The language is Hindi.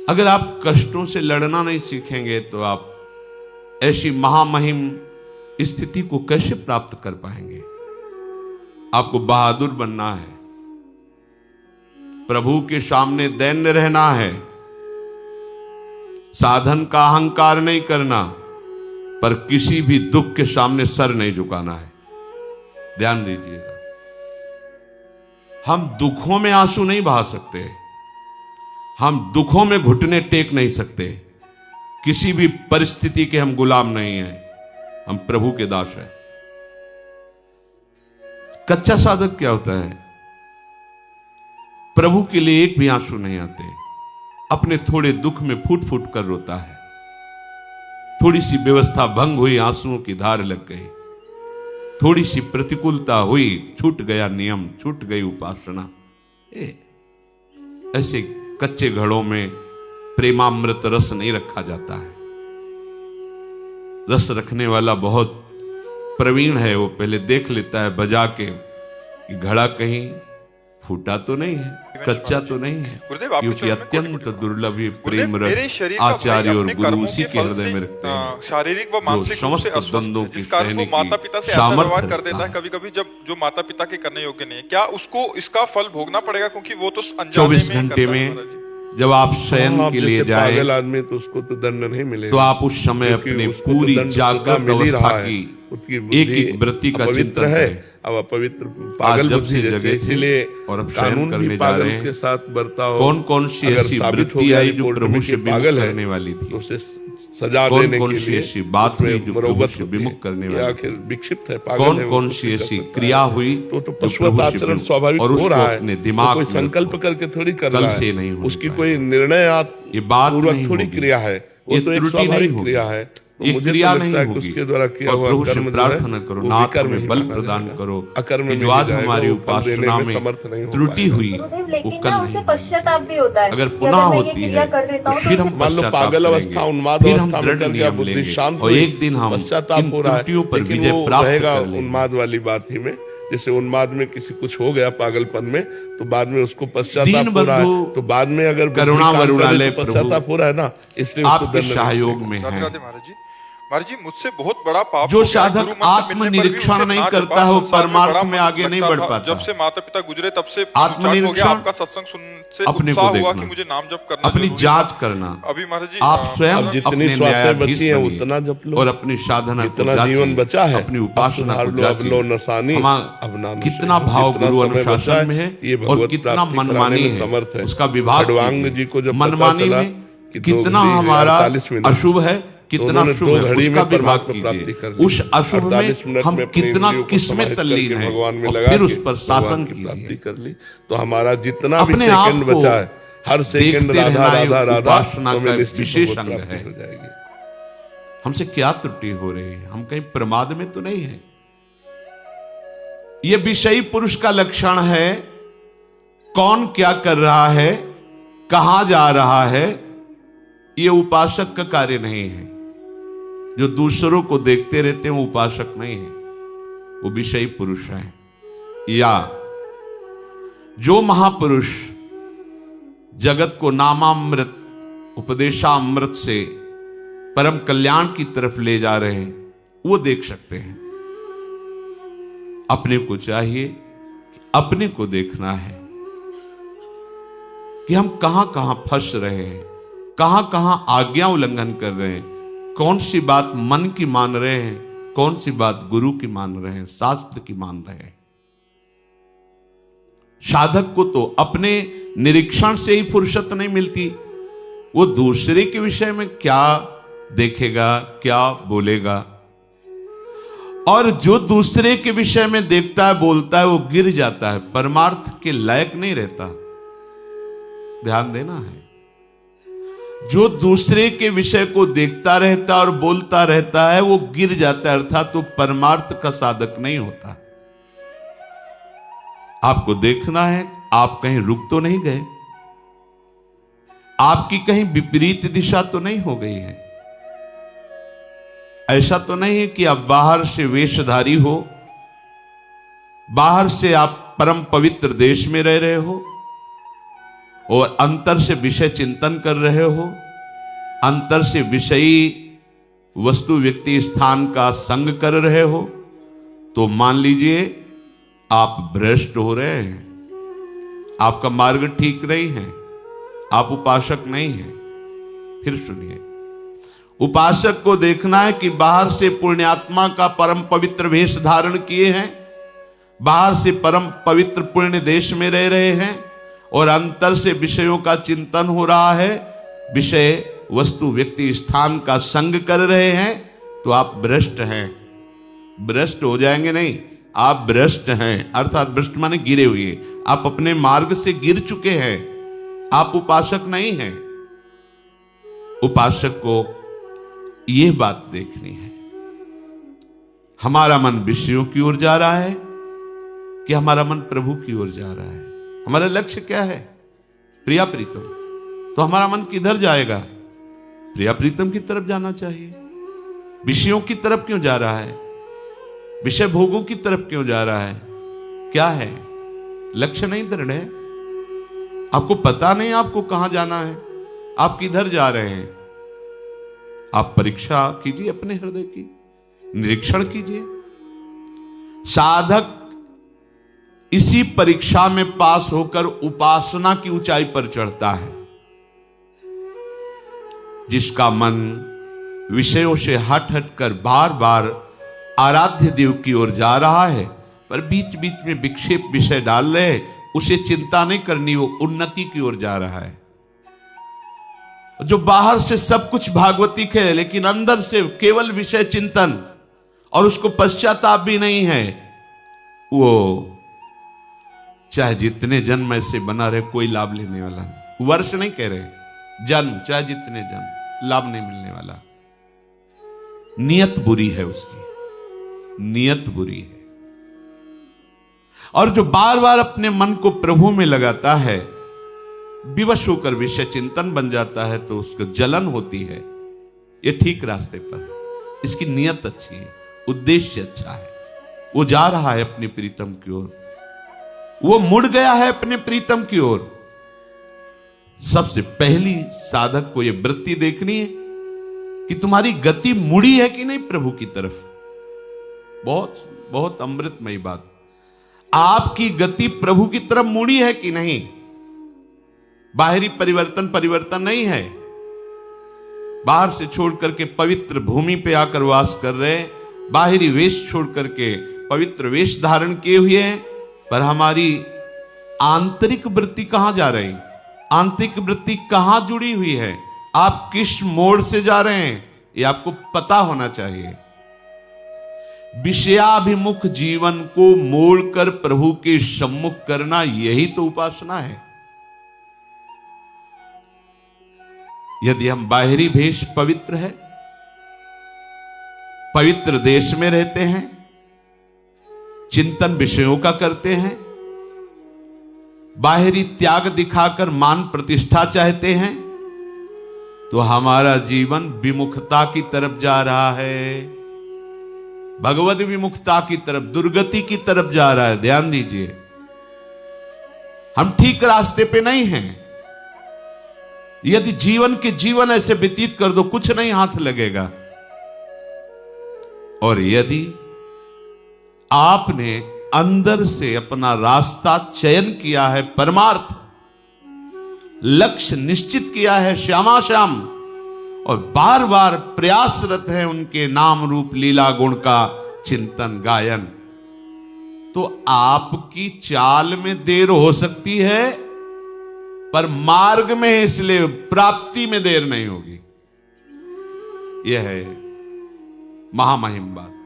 अगर आप कष्टों से लड़ना नहीं सीखेंगे तो आप ऐसी महामहिम स्थिति को कैसे प्राप्त कर पाएंगे? आपको बहादुर बनना है, प्रभु के सामने दैन्य रहना है, साधन का अहंकार नहीं करना, पर किसी भी दुख के सामने सर नहीं झुकाना है। ध्यान दीजिएगा, हम दुखों में आंसू नहीं बहा सकते, हम दुखों में घुटने टेक नहीं सकते, किसी भी परिस्थिति के हम गुलाम नहीं हैं, हम प्रभु के दास हैं। कच्चा साधक क्या होता है? प्रभु के लिए एक भी आंसू नहीं आते, अपने थोड़े दुख में फूट फूट कर रोता है। थोड़ी सी व्यवस्था भंग हुई, आंसुओं की धार लग गई, थोड़ी सी प्रतिकूलता हुई, छूट गया नियम, छूट गई उपासना। ऐसे कच्चे घड़ों में प्रेमामृत रस नहीं रखा जाता है। रस रखने वाला बहुत प्रवीण है, वो पहले देख लेता है बजा के कि घड़ा कहीं फूटा तो नहीं है, कच्चा तो नहीं है, क्योंकि अत्यंत दुर्लभ प्रेम रस आचार्य और गुरु उसी के हृदय में रखते हैं। शारीरिक व मानसिक समस्त द्वंद्वों की सहने की माता पिता से ऐसा व्यवहार कर देता है कभी कभी जब जो माता पिता के करने योग्य नहीं है, क्या उसको इसका फल भोगना पड़ेगा? क्योंकि वो तो 24 घंटे में जब आप शयन के लिए जाए आदमी तो उसको तो दंड नहीं मिलेगा, तो आप उस समय अपने पूरी जागृत अवस्था की एक एक वृत्ति का चिंतन है। करें। अब अपवित्र पागल बुद्धि जगह इसलिए और अब कानून करने भी जा पागल रहे हैं। के साथ बर्ताव कौन कौन सी ऐसी वृत्ति आई जो प्रभु से विमुख करने वाली थी? तो उसे सजा कौन देने कौन के सी लिए ऐसी बात हुई जो प्रभु से विमुख करने वाली? आखिर विक्षिप्त है, पागल कौन है, कौन सी ऐसी क्रिया हुई तो जो पशुवत प्रभु से आचरण विमुख? स्वाभाविक और हो उसको रहा है, अपने तो दिमाग कोई में संकल्प करके थोड़ी कर कल रहा से है, नहीं होने उसकी पाएगा। कोई निर्णय ये बात पूर्वक नहीं थोड़ी होगी, क्रिया है, वो ये तो एक त्रुटि नहीं स्वाभाविक होगी, क्रिया है। तो ये मुझे क्रिया तो नहीं लगता है कि होगी। उसके द्वारा किया और हुआ प्रभु से कर्म जो है प्रार्थना करो, वो नाथ विकर्म में ही बल माना प्रदान जाएगा। करो अकर्म कि में जो आज जाएगा, हमारी वो फल देने उपासना में में समर्थ नहीं हो त्रुटि पाएगा। हुई, वो लेकिन कल ना नहीं उसे होगी। पश्चाताप भी होता है। अगर कि पुनः मैं ये होती क्रिया है कर लेता तो हूँ फिर तो हम उसे मान लो पश्चाताप पागल करेंगे, अवस्था, उन्माद फिर हम अवस्था में दृढ़ कर गया, नियम बुद्धि लेंगे शांत और हुई, एक दिन हम पश्चाताप इन हो रहा है, त्रुटियों पर लेकिन विजय वो प्राप्त रहेगा कर लेंगे। उन्माद वाली बात ही में। जैसे उन्माद में किसी कुछ हो गया पागलपन में, तो बाद में उसको पश्चाताप हो रहा है, तो बाद में अगर करुणा वरुणालय तो पश्चाताप हो रहा है ना, इसलिए उसको आपके दंड सहयोग में राधे है। राधे महाराज जी। महाराज जी, मुझसे बहुत बड़ा पाप जो हो गया। साधक गुरु मंत्र आत्म मिलने पर भी निरीक्षण उसे नहीं ना करता जपा, है, वो संसार में परमार्थ बड़ा में मन आगे नहीं लगता बढ़ था। पाता। जब से माता पिता गुजरे तब से आत्मनिरीक्षण हो गया, आपका सत्संग सुनने से अपने को उत्साह हुआ देखना, कि मुझे नाम जप करना अपनी जरूरी जांच है। करना। अभी महाराज जी आप स्वयं जितनी अपने श्वासें न्यायाधीश बची हैं बनिए उतना जप लो, और अपनी साधना को जितना जांचिए, जीवन बचा है अपनी उपासना को अब जांचिए। लो नसानी, अब ना नशे। कितना भाव जितना गुरु समय बचा अनुशासन में है ये और भगवत कितना प्राप्ति मनमानी कराने में समर्थ है, उसका विभाग खड़वांग कीजिए। जी को जब पता मनमानी चला में कि 2 कितना घड़ी हमारा 48 मिनट, अशुभ है, कितना उन्होंने शुभ 2 है, घड़ी उसका में विभाग परमात्मा प्राप्ति कीजिए। कर ली। उस अशुभ 48 में मिनट हम में अपनी कितना इंद्रियों को किस्में समाहित तल्लीन करके है भगवान में और लगा फिर के उस पर शासन भगवान की प्राप्ति कीजिए। कर ली। तो हमारा जितना भी अपने आप सेकंड को बचा है, हर सेकंड देखते राधा रहना ये राधा राधा उपासना तो का हमें निश्चित विशेष भगवत अंग प्राप्ति है। हो जाएगी। हमसे क्या त्रुटि हो रही है? हम कहीं प्रमाद में तो नहीं है? यह विषयी पुरुष का लक्षण है। कौन क्या कर रहा है, कहां जा रहा है, यह उपासक का कार्य नहीं है। जो दूसरों को देखते रहते हैं वो उपासक नहीं है, वो विषयी पुरुष है। या जो महापुरुष जगत को नामामृत उपदेशामृत से परम कल्याण की तरफ ले जा रहे हैं, वो देख सकते हैं। अपने को चाहिए कि अपने को देखना है कि हम कहां कहां फंस रहे हैं, कहां कहां आज्ञा उल्लंघन कर रहे हैं, कौन सी बात मन की मान रहे हैं, कौन सी बात गुरु की मान रहे हैं, शास्त्र की मान रहे हैं। साधक को तो अपने निरीक्षण से ही फुर्सत नहीं मिलती, वो दूसरे के विषय में क्या देखेगा, क्या बोलेगा। और जो दूसरे के विषय में देखता है, बोलता है, वो गिर जाता है, परमार्थ के लायक नहीं रहता। ध्यान देना है। जो दूसरे के विषय को देखता रहता और बोलता रहता है, वो गिर जाता है, अर्थात तो परमार्थ का साधक नहीं होता। आपको देखना है आप कहीं रुक तो नहीं गए, आपकी कहीं विपरीत दिशा तो नहीं हो गई है। ऐसा तो नहीं है कि आप बाहर से वेशधारी हो, बाहर से आप परम पवित्र देश में रह रहे हो और अंतर से विषय चिंतन कर रहे हो, अंतर से विषयी वस्तु व्यक्ति स्थान का संग कर रहे हो, तो मान लीजिए आप भ्रष्ट हो रहे हैं, आपका मार्ग ठीक नहीं है, आप उपासक नहीं हैं। फिर सुनिए, उपासक को देखना है कि बाहर से पुण्यात्मा का परम पवित्र वेश धारण किए हैं, बाहर से परम पवित्र पुण्य देश में रह रहे हैं, और अंतर से विषयों का चिंतन हो रहा है, विषय वस्तु व्यक्ति स्थान का संग कर रहे हैं, तो आप भ्रष्ट हैं। भ्रष्ट हो जाएंगे नहीं, आप भ्रष्ट हैं, अर्थात भ्रष्ट माने गिरे हुए, आप अपने मार्ग से गिर चुके हैं, आप उपासक नहीं हैं। उपासक को यह बात देखनी है, हमारा मन विषयों की ओर जा रहा है कि हमारा मन प्रभु की ओर जा रहा है। हमारा लक्ष्य क्या है? प्रिया प्रीतम। तो हमारा मन किधर जाएगा? प्रिया प्रीतम की तरफ जाना चाहिए। विषयों की तरफ क्यों जा रहा है? विषय भोगों की तरफ क्यों जा रहा है? क्या है? लक्ष्य नहीं दृढ़ है, आपको पता नहीं आपको कहां जाना है, आप किधर जा रहे हैं। आप परीक्षा कीजिए अपने हृदय की, निरीक्षण कीजिए। साधक इसी परीक्षा में पास होकर उपासना की ऊंचाई पर चढ़ता है। जिसका मन विषयों से हट कर बार बार आराध्य देव की ओर जा रहा है, पर बीच बीच में विक्षेप विषय डाल रहे, उसे चिंता नहीं करनी, वो उन्नति की ओर जा रहा है। जो बाहर से सब कुछ भागवतिक है, लेकिन अंदर से केवल विषय चिंतन और उसको पश्चाताप भी नहीं है, वो चाहे जितने जन्म ऐसे बना रहे कोई लाभ लेने वाला नहीं। वर्ष नहीं कह रहे, जन्म, चाहे जितने जन्म, लाभ नहीं मिलने वाला। नियत बुरी है उसकी, नियत बुरी है। और जो बार बार अपने मन को प्रभु में लगाता है, विवश होकर विषय चिंतन बन जाता है, तो उसको जलन होती है। ये ठीक रास्ते पर है, इसकी नियत अच्छी है, उद्देश्य अच्छा है, वो जा रहा है अपने प्रीतम की ओर, वो मुड़ गया है अपने प्रीतम की ओर। सबसे पहली साधक को यह वृत्ति देखनी है कि तुम्हारी गति मुड़ी है कि नहीं प्रभु की तरफ। बहुत बहुत अमृतमयी बात, आपकी गति प्रभु की तरफ मुड़ी है कि नहीं। बाहरी परिवर्तन नहीं है, बाहर से छोड़ करके पवित्र भूमि पे आकर वास कर रहे, बाहरी वेश छोड़ करके पवित्र वेश धारण किए हुए हैं, पर हमारी आंतरिक वृत्ति कहां जा रही, आंतरिक वृत्ति कहां जुड़ी हुई है, आप किस मोड़ से जा रहे हैं, यह आपको पता होना चाहिए। विषयाभिमुख जीवन को मोड़कर प्रभु के सम्मुख करना, यही तो उपासना है। यदि हम बाहरी भेष पवित्र है, पवित्र देश में रहते हैं, चिंतन विषयों का करते हैं, बाहरी त्याग दिखाकर मान प्रतिष्ठा चाहते हैं, तो हमारा जीवन विमुखता की तरफ जा रहा है, भगवत विमुखता की तरफ, दुर्गति की तरफ जा रहा है। ध्यान दीजिए, हम ठीक रास्ते पे नहीं हैं। यदि जीवन ऐसे व्यतीत कर दो, कुछ नहीं हाथ लगेगा। और यदि आपने अंदर से अपना रास्ता चयन किया है, परमार्थ लक्ष्य निश्चित किया है श्यामा श्याम, और बार बार प्रयासरत है उनके नाम रूप लीला गुण का चिंतन गायन, तो आपकी चाल में देर हो सकती है, पर मार्ग में, इसलिए प्राप्ति में देर नहीं होगी। यह है महामहिम बात।